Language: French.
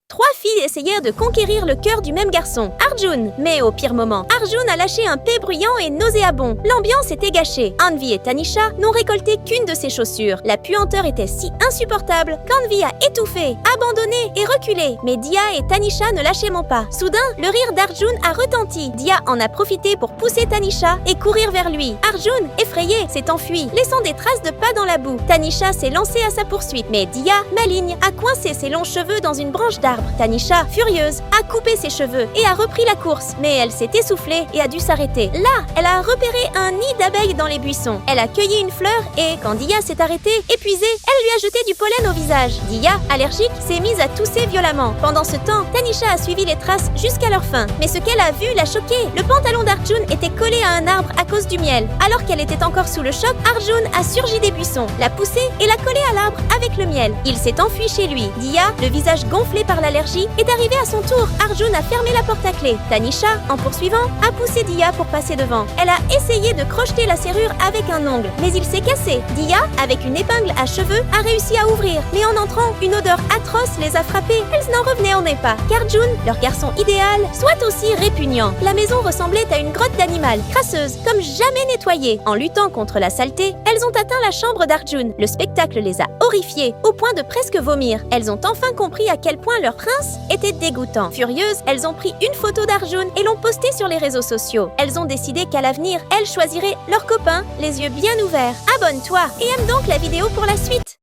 Trois filles essayèrent de conquérir le cœur du même garçon, Arjun. Mais au pire moment, Arjun a lâché un paix bruyant et nauséabond. L'ambiance était gâchée. Anvi et Tanisha n'ont récolté qu'une de ses chaussures. La puanteur était si insupportable qu'Anvi a étouffé, abandonné et reculé. Mais Dia et Tanisha ne lâchaient pas. Soudain, le rire d'Arjun a retenti. Dia en a profité pour pousser Tanisha et courir vers lui. Arjun, effrayé, s'est enfui, laissant des traces de pas dans la boue. Tanisha s'est lancée à sa poursuite, mais Dia, maligne, a coincé ses longs cheveux dans une branche d'arbre. Tanisha, furieuse, a coupé ses cheveux et a repris la course. Mais elle s'est essoufflée et a dû s'arrêter. Là, elle a repéré un nid d'abeilles dans les buissons. Elle a cueilli une fleur et, quand Dia s'est arrêtée, épuisée, elle lui a jeté du pollen au visage. Dia, allergique, s'est mise à tousser violemment. Pendant ce temps, Tanisha a suivi les traces jusqu'à leur fin. Mais ce qu'elle a vu l'a choquée. Le pantalon d'Arjun était collé à un arbre à cause du miel. Alors qu'elle était encore sous le choc, Arjun a surgi des buissons, l'a poussé et l'a collé à l'arbre avec le miel. Il s'est enfui chez lui. Dia, le visage gonflé par l'allergie, est arrivée à son tour. Arjun a fermé la porte à clé. Tanisha, en poursuivant, a poussé Dia pour passer devant. Elle a essayé de crocheter la serrure avec un ongle, mais il s'est cassé. Dia, avec une épingle à cheveux, a réussi à ouvrir. Mais en entrant, une odeur atroce les a frappées. Elles n'en revenaient en pas. Qu'Arjun, leur garçon idéal, soit aussi répugnant. La maison ressemblait à une grotte d'animal, crasseuse, comme jamais nettoyée. En luttant contre la saleté, elles ont atteint la chambre d'Arjun. Le spectacle les a horrifiées, au point de presque vomir. Elles ont enfin compris à quel point leur prince était dégoûtant. Furieuses, elles ont pris une photo d'Arjun et l'ont postée sur les réseaux sociaux. Elles ont décidé qu'à l'avenir, elles choisiraient leur copain, les yeux bien ouverts. Abonne-toi et aime donc la vidéo pour la suite.